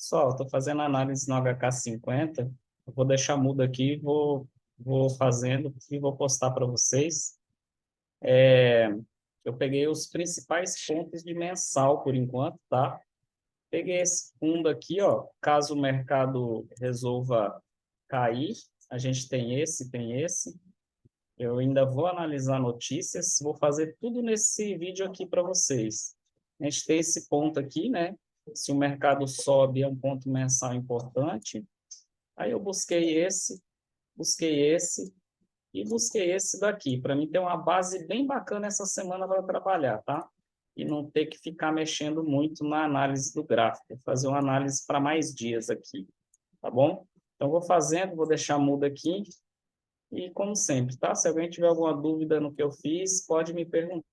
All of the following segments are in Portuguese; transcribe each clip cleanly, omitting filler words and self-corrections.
Pessoal, estou fazendo análise no HK50. Eu vou deixar mudo aqui, vou fazendo e vou postar para vocês. Eu peguei os principais pontos de mensal por enquanto, tá? Peguei esse fundo aqui, ó. Caso o mercado resolva cair, a gente tem esse, tem esse. Eu ainda vou analisar notícias, vou fazer tudo nesse vídeo aqui para vocês. A gente tem esse ponto aqui, né? Se o mercado sobe, é um ponto mensal importante. Aí eu busquei esse e busquei esse daqui. Para mim ter uma base bem bacana essa semana para trabalhar, tá? E não ter que ficar mexendo muito na análise do gráfico. Fazer uma análise para mais dias aqui, tá bom? Então vou fazendo, vou deixar mudo aqui. E como sempre, tá? Se alguém tiver alguma dúvida no que eu fiz, pode me perguntar.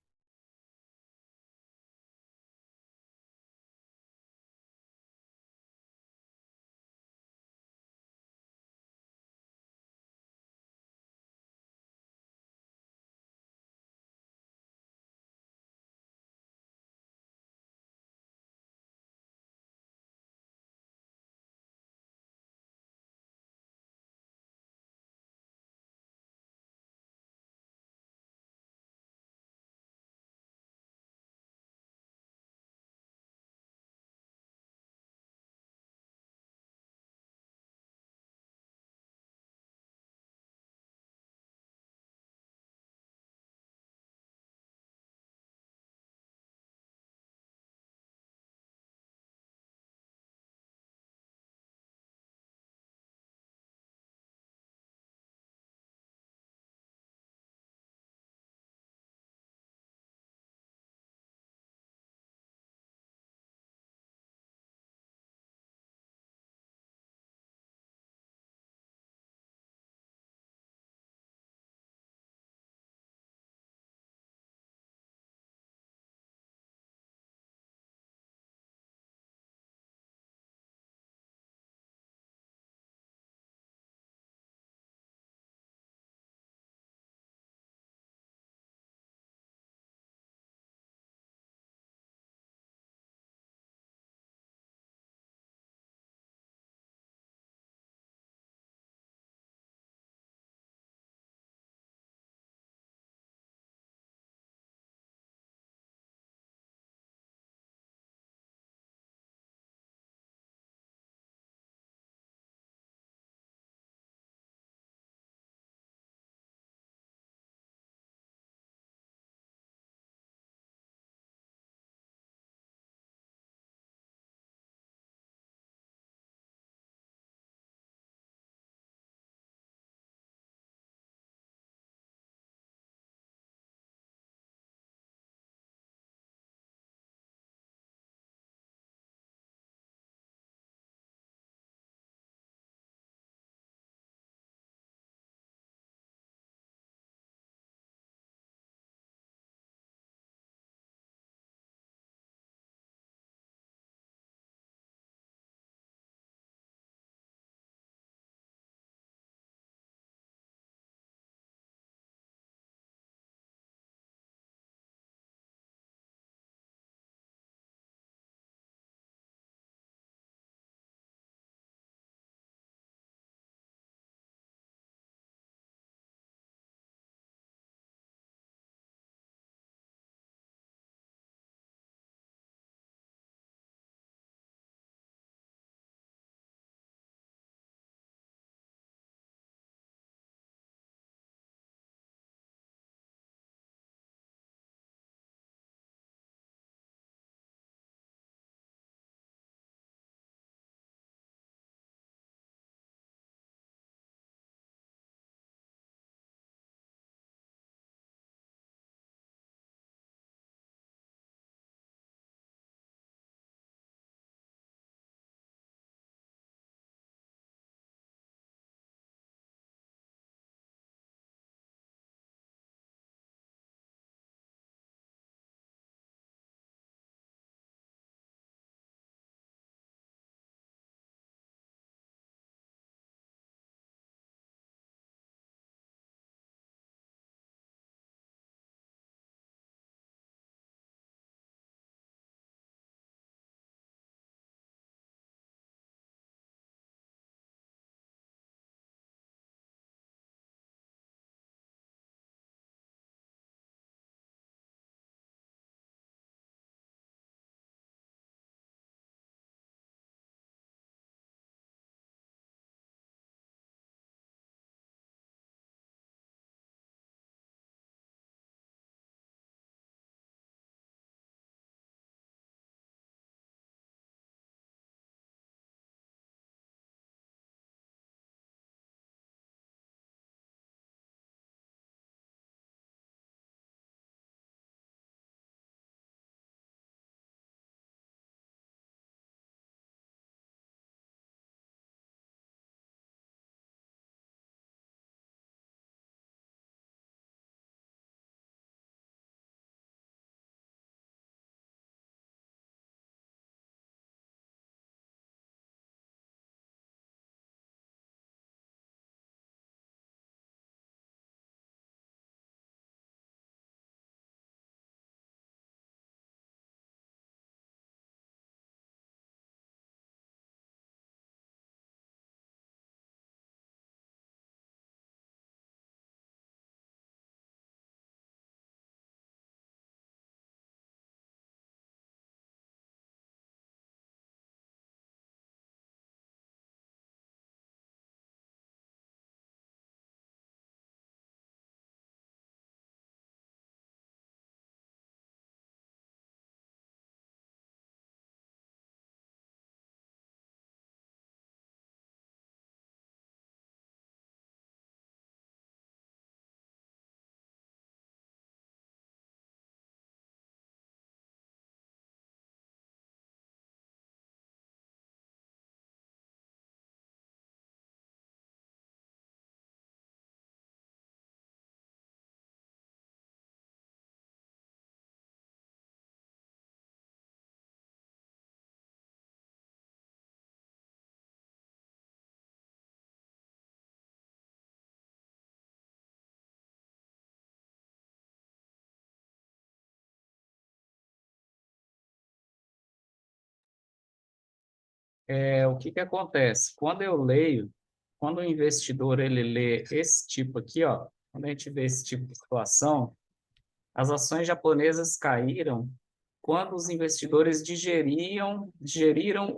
o que que acontece? Quando o investidor ele lê esse tipo aqui, ó, quando a gente vê esse tipo de situação, as ações japonesas caíram quando os investidores digeriram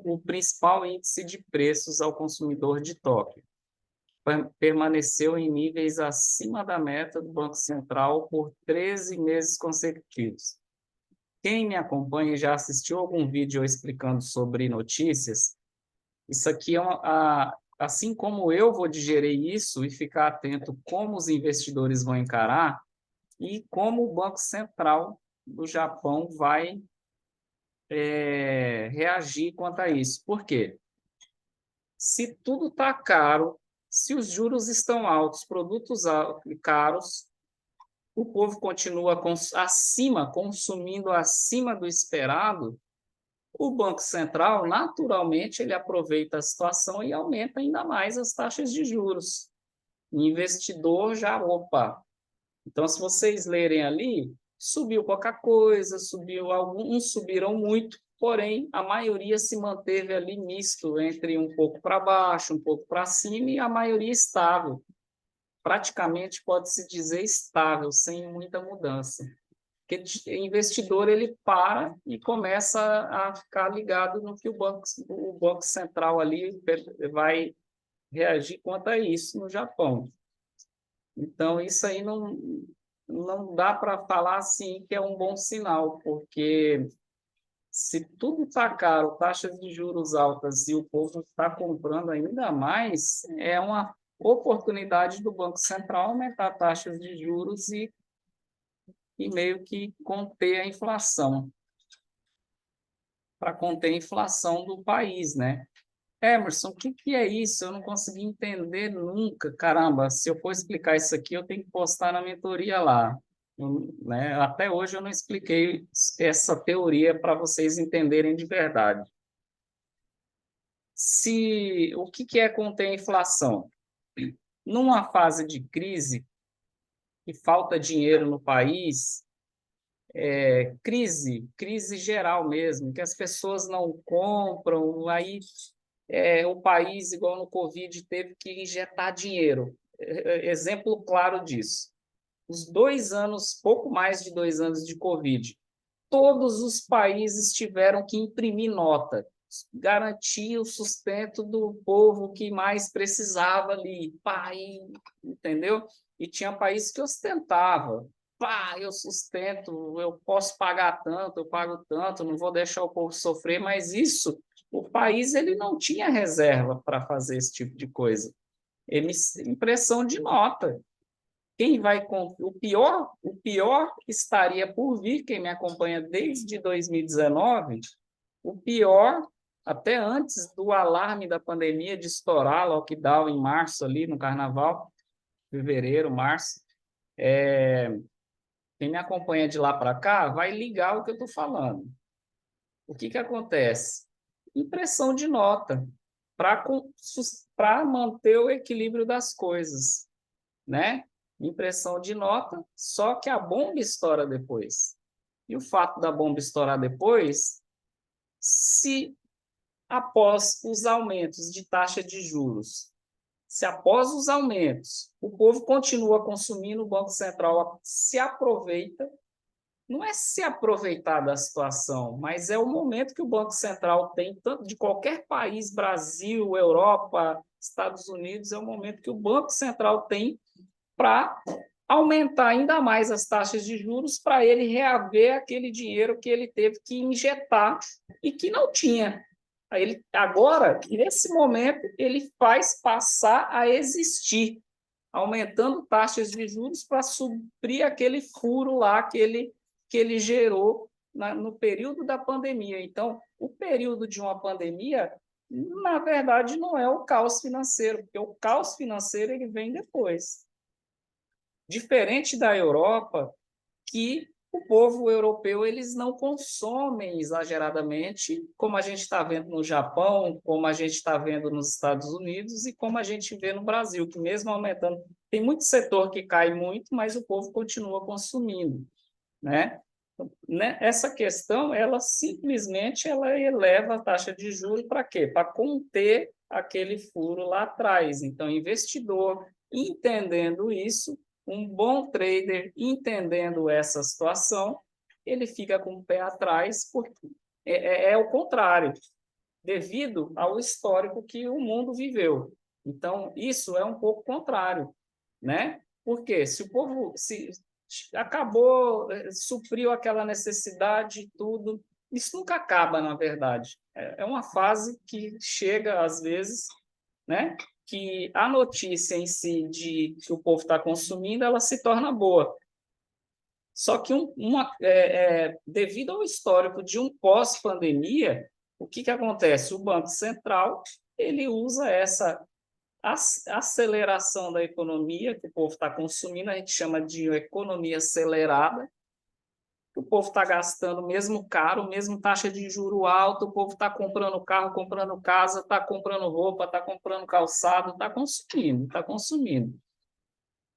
o principal índice de preços ao consumidor de Tóquio. Permaneceu em níveis acima da meta do Banco Central por 13 meses consecutivos. Quem me acompanha e já assistiu algum vídeo eu explicando sobre notícias, isso aqui assim como eu vou digerir isso e ficar atento como os investidores vão encarar e como o Banco Central do Japão vai reagir quanto a isso. Por quê? Se tudo está caro, se os juros estão altos, produtos caros, o povo continua consumindo acima do esperado, o Banco Central, naturalmente, ele aproveita a situação e aumenta ainda mais as taxas de juros. O investidor já, opa. Então, se vocês lerem ali, subiu pouca coisa, alguns subiram muito, porém, a maioria se manteve ali misto, entre um pouco para baixo, um pouco para cima, e a maioria estável. Praticamente pode-se dizer estável, sem muita mudança. Porque o investidor ele para e começa a ficar ligado no que o Banco Central ali vai reagir quanto a isso no Japão. Então, isso aí não dá para falar assim que é um bom sinal, porque se tudo está caro, taxas de juros altas e o povo está comprando ainda mais, é uma oportunidade do Banco Central aumentar taxas de juros e meio que conter a inflação, para conter a inflação do país, né? Emerson, o que que é isso? Eu não consegui entender nunca. Caramba, se eu for explicar isso aqui, eu tenho que postar na mentoria lá. Né? Até hoje eu não expliquei essa teoria para vocês entenderem de verdade. O que que é conter a inflação? Numa fase de crise, que falta dinheiro no país, crise geral mesmo, que as pessoas não compram, aí o país, igual no Covid, teve que injetar dinheiro. Exemplo claro disso. Os 2 anos, pouco mais de 2 anos de Covid, todos os países tiveram que imprimir nota, garantir o sustento do povo que mais precisava ali. Pai, entendeu? E tinha países que ostentava. Pá, eu sustento, eu posso pagar tanto, eu pago tanto, não vou deixar o povo sofrer, mas isso, o país ele não tinha reserva para fazer esse tipo de coisa. Impressão de nota. Quem vai o pior estaria por vir, quem me acompanha desde 2019, o pior até antes do alarme da pandemia de estourar, lockdown em março ali no carnaval, fevereiro, março, quem me acompanha de lá para cá vai ligar o que eu estou falando. O que que acontece? Impressão de nota para manter o equilíbrio das coisas, né? Impressão de nota, só que a bomba estoura depois. E o fato da bomba estourar depois, se após os aumentos de taxa de juros, se após os aumentos o povo continua consumindo, o Banco Central se aproveita, não é se aproveitar da situação, mas é o momento que o Banco Central tem, tanto de qualquer país, Brasil, Europa, Estados Unidos, é o momento que o Banco Central tem para aumentar ainda mais as taxas de juros para ele reaver aquele dinheiro que ele teve que injetar e que não tinha. Agora, nesse momento, ele faz passar a existir, aumentando taxas de juros para suprir aquele furo lá que ele gerou no período da pandemia. Então, o período de uma pandemia, na verdade, não é o caos financeiro, porque o caos financeiro ele vem depois. Diferente da Europa, que o povo europeu eles não consomem exageradamente, como a gente está vendo no Japão, como a gente está vendo nos Estados Unidos e como a gente vê no Brasil, que mesmo aumentando, tem muito setor que cai muito, mas o povo continua consumindo, né? né, essa questão, ela simplesmente ela eleva a taxa de juros para quê? Para conter aquele furo lá atrás. Então, investidor entendendo isso, um bom trader entendendo essa situação, ele fica com o pé atrás, porque é o contrário, devido ao histórico que o mundo viveu. Então, isso é um pouco contrário, né? Porque se o povo se acabou, supriu aquela necessidade, tudo, isso nunca acaba, na verdade. É uma fase que chega, às vezes, né? Que a notícia em si de que o povo está consumindo, ela se torna boa. Só que devido ao histórico de um pós-pandemia, o que acontece? O Banco Central ele usa essa aceleração da economia que o povo está consumindo, a gente chama de economia acelerada, que o povo está gastando mesmo caro, mesmo taxa de juro alto, o povo está comprando carro, comprando casa, está comprando roupa, está comprando calçado, está consumindo, está consumindo.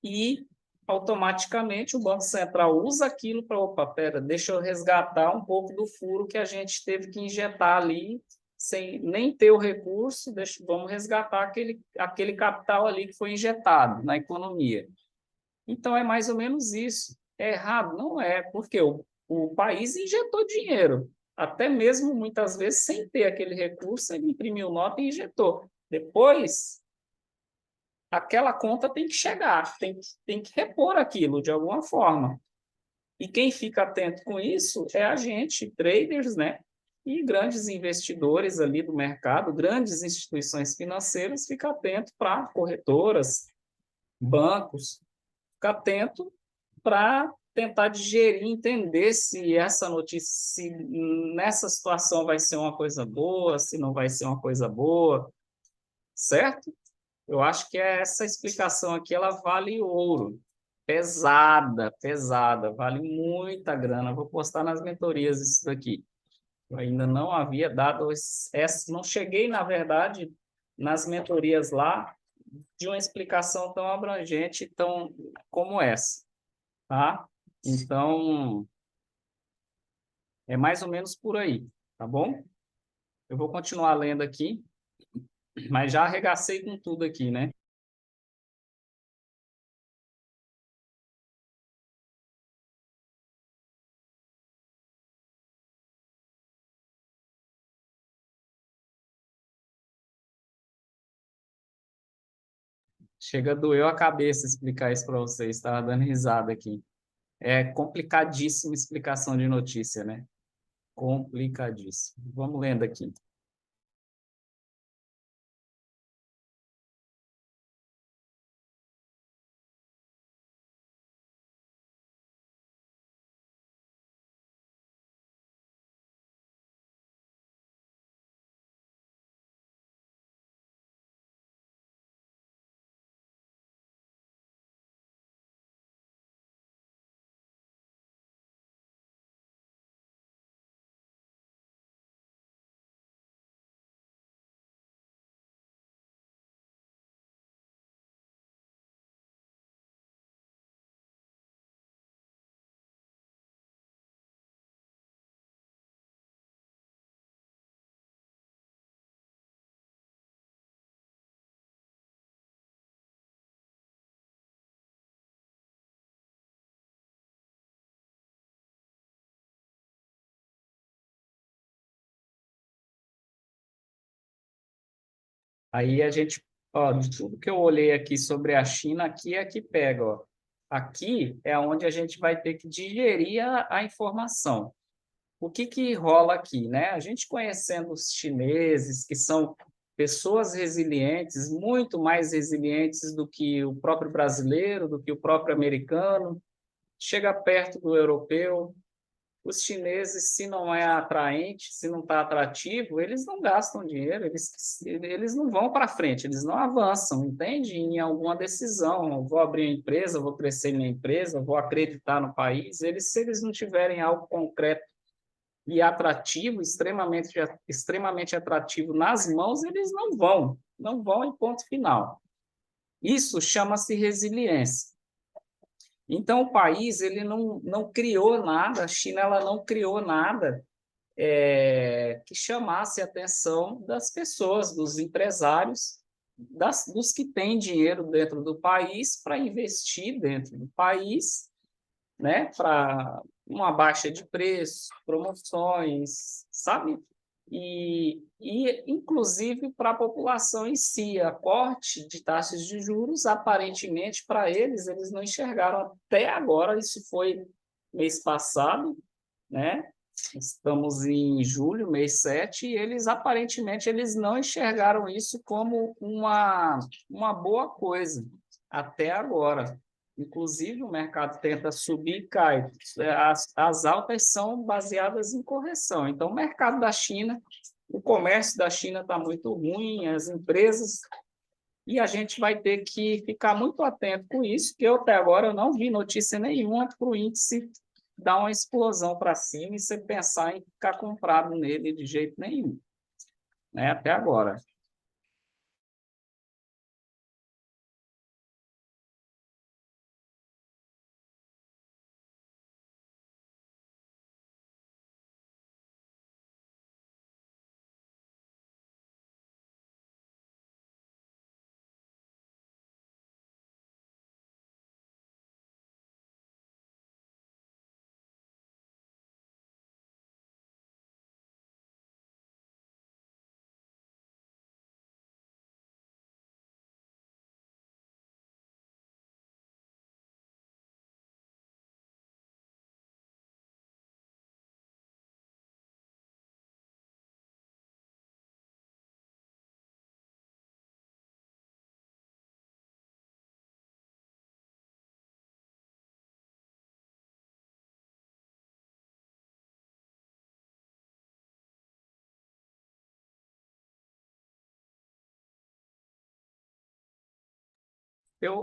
E automaticamente o Banco Central usa aquilo para, opa, pera, deixa eu resgatar um pouco do furo que a gente teve que injetar ali, sem nem ter o recurso, vamos resgatar aquele capital ali que foi injetado na economia. Então, é mais ou menos isso. É errado? Não é, porque o país injetou dinheiro, até mesmo muitas vezes sem ter aquele recurso, ele imprimiu nota e injetou. Depois, aquela conta tem que chegar, tem que repor aquilo de alguma forma. E quem fica atento com isso é a gente, traders, né? E grandes investidores ali do mercado, grandes instituições financeiras, fica atento para corretoras, bancos, fica atento para tentar digerir, entender se essa notícia, se nessa situação vai ser uma coisa boa, se não vai ser uma coisa boa, certo? Eu acho que essa explicação aqui ela vale ouro. Pesada, pesada, vale muita grana. Vou postar nas mentorias isso daqui. Eu ainda não havia dado essa, não cheguei, na verdade, nas mentorias lá de uma explicação tão abrangente, tão como essa, tá? Então, é mais ou menos por aí, tá bom? Eu vou continuar lendo aqui, mas já arregacei com tudo aqui, né? Chega a doer a cabeça explicar isso para vocês, estava dando risada aqui. É complicadíssima explicação de notícia, né? Complicadíssimo. Vamos lendo aqui. Aí a gente, ó, de tudo que eu olhei aqui sobre a China, aqui é que pega, ó. Aqui é onde a gente vai ter que digerir a informação. O que que rola aqui, né? A gente conhecendo os chineses, que são pessoas resilientes, muito mais resilientes do que o próprio brasileiro, do que o próprio americano, chega perto do europeu. Os chineses, se não é atraente, se não está atrativo, eles não gastam dinheiro, eles não vão para frente, eles não avançam, entende? Em alguma decisão, eu vou abrir uma empresa, vou crescer minha empresa, vou acreditar no país, se eles não tiverem algo concreto e atrativo, extremamente atrativo nas mãos, eles não vão em ponto final. Isso chama-se resiliência. Então, o país ele não criou nada, a China ela não criou nada que chamasse a atenção das pessoas, dos empresários, dos que têm dinheiro dentro do país para investir dentro do país, né? Para uma baixa de preço, promoções, sabe? Inclusive para a população em si, a corte de taxas de juros, aparentemente, para eles, eles não enxergaram até agora, isso foi mês passado, né? Estamos em julho, mês 7, e eles aparentemente eles não enxergaram isso como uma boa coisa até agora. Inclusive, o mercado tenta subir e cai. As altas são baseadas em correção. Então, o mercado da China, o comércio da China está muito ruim, as empresas, e a gente vai ter que ficar muito atento com isso, que eu até agora eu não vi notícia nenhuma para o índice dar uma explosão para cima e você pensar em ficar comprado nele de jeito nenhum, né? Até agora.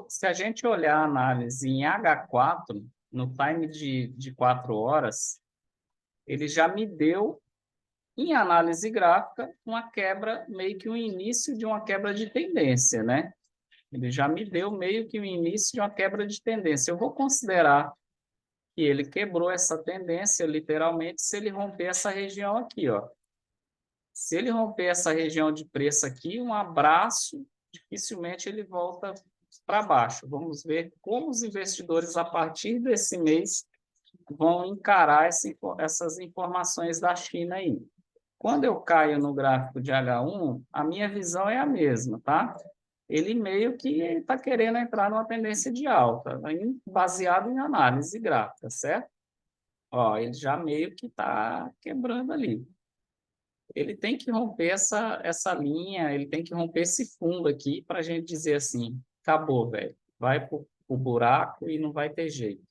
Se a gente olhar a análise em H4, no time de 4 horas, ele já me deu, em análise gráfica, uma quebra, meio que um início de uma quebra de tendência, né? Ele já me deu meio que o início de uma quebra de tendência. Eu vou considerar que ele quebrou essa tendência, literalmente, se ele romper essa região aqui, ó. Se ele romper essa região de preço aqui, um abraço, dificilmente ele volta para baixo. Vamos ver como os investidores, a partir desse mês, vão encarar essas informações da China aí. Quando eu caio no gráfico de H1, a minha visão é a mesma, tá? Ele meio que está querendo entrar numa tendência de alta, baseado em análise gráfica, certo? Ó, ele já meio que está quebrando ali. Ele tem que romper essa linha, ele tem que romper esse fundo aqui para a gente dizer assim, acabou, velho. Vai para o buraco e não vai ter jeito.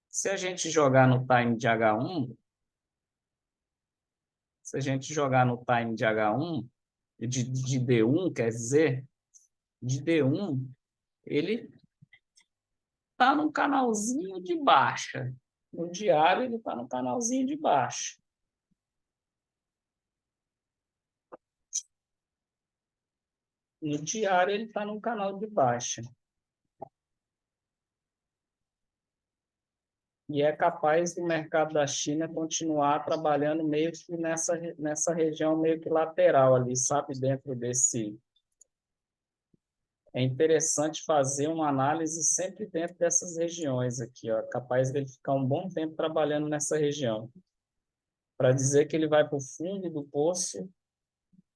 Se a gente jogar no time de H1, se a gente jogar no time de H1, de D1, quer dizer, de D1, ele está num canalzinho de baixa. No diário, ele está no canalzinho de baixa. No diário, ele está num canal de baixa. E é capaz do mercado da China continuar trabalhando meio que nessa região meio que lateral ali, sabe? Dentro desse... É interessante fazer uma análise sempre dentro dessas regiões aqui, ó. Capaz dele ficar um bom tempo trabalhando nessa região. Para dizer que ele vai para o fundo do poço,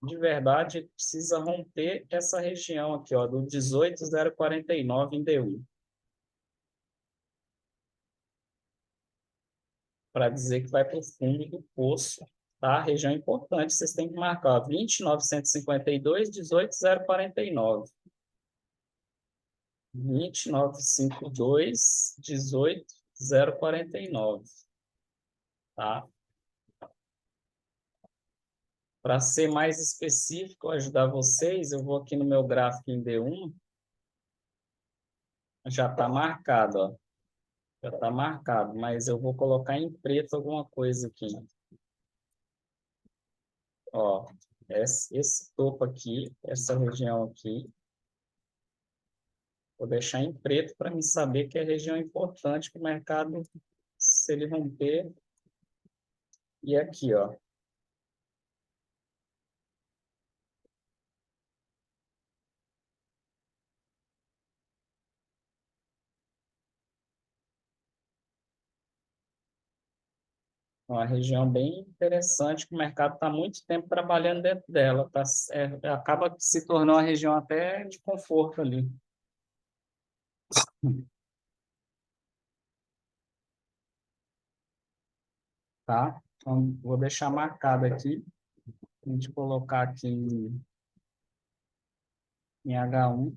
de verdade, ele precisa romper essa região aqui, ó, do 18,049 em D1. Para dizer que vai para o fundo do poço, tá? Região importante, vocês têm que marcar 20.952, 18.049. 20.952, 18.049, tá? Para ser mais específico, ajudar vocês, eu vou aqui no meu gráfico em D1, já está marcado, ó. Já está marcado, mas eu vou colocar em preto alguma coisa aqui. Ó, esse topo aqui, essa região aqui, Vou deixar em preto para me saber que é região importante para o mercado, se ele romper. E aqui, ó. Uma região bem interessante, que o mercado está muito tempo trabalhando dentro dela. Tá, acaba se tornando uma região até de conforto ali. Tá? Então, vou deixar marcado aqui. A gente colocar aqui em H1,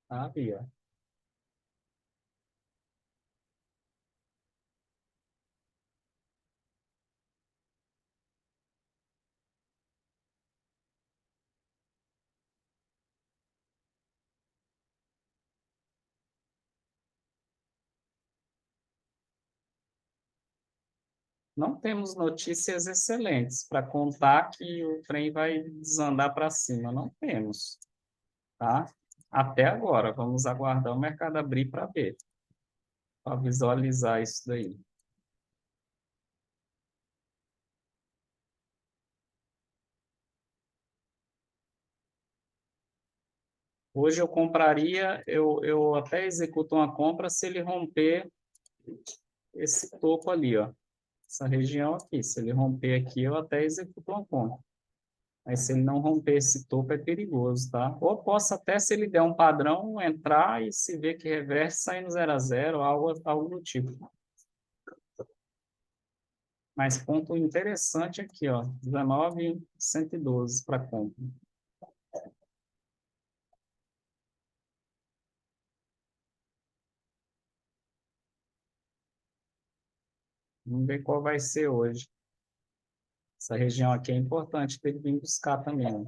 tá, Bia? Não temos notícias excelentes para contar que o trem vai desandar para cima. Não temos, tá? Até agora. Vamos aguardar o mercado abrir para ver, para visualizar isso daí. Hoje eu compraria, eu até executo uma compra se ele romper esse topo ali, ó. Essa região aqui. Se ele romper aqui, eu até executo uma compra. Mas se ele não romper esse topo, é perigoso, tá? Ou posso até, se ele der um padrão, entrar e se ver que reverte, sair no 0 a 0, algo do tipo. Mas ponto interessante aqui, ó. 19.112 para compra. Vamos ver qual vai ser hoje. Essa região aqui é importante ter que vir buscar também, né?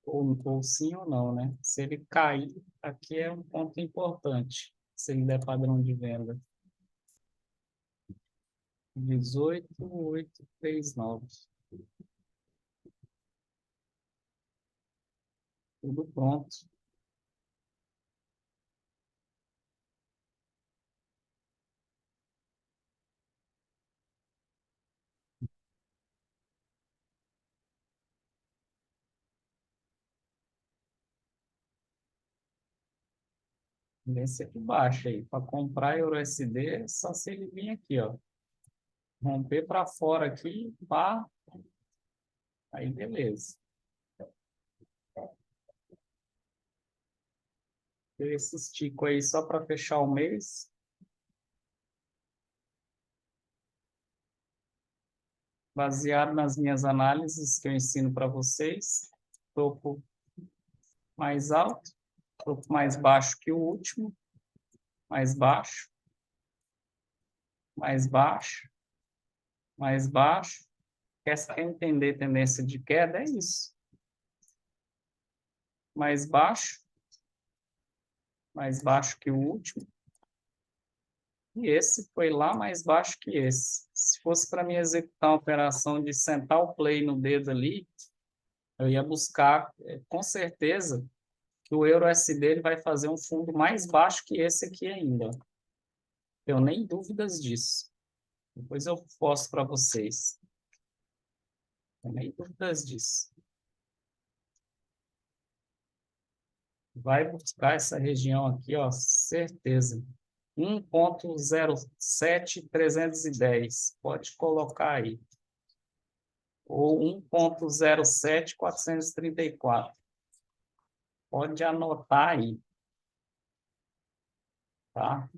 Ou sim ou não, né? Se ele cair, aqui é um ponto importante. Se ele der padrão de venda. 18.839. Tudo pronto. Tendência aqui baixa aí. Para comprar Euro SD, é só se ele vir aqui, ó. Romper para fora aqui, pá, aí beleza. Esse estico aí só para fechar o mês, baseado nas minhas análises que eu ensino para vocês. Topo mais alto, topo mais baixo que o último, mais baixo, mais baixo, mais baixo. Quer entender tendência de queda? É isso. Mais baixo que o último. E esse foi lá mais baixo que esse. Se fosse para mim executar uma operação de sentar o play no dedo ali, eu ia buscar, com certeza, que o Euro SD ele vai fazer um fundo mais baixo que esse aqui ainda. Eu nem dúvidas disso. Depois eu posto para vocês. Eu nem dúvidas disso. Vai buscar essa região aqui, ó, certeza. 1.07310. Pode colocar aí. Ou 1.07434. Pode anotar aí, tá?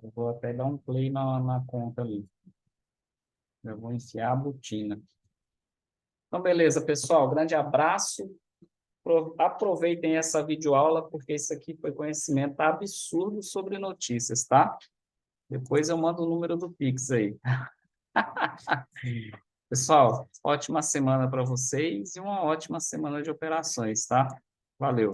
Eu vou até dar um play na conta ali. Eu vou enfiar a botina. Então, beleza, pessoal. Grande abraço. Aproveitem essa videoaula, porque isso aqui foi conhecimento absurdo sobre notícias, tá? Depois eu mando o número do Pix aí. Pessoal, ótima semana para vocês e uma ótima semana de operações, tá? Valeu.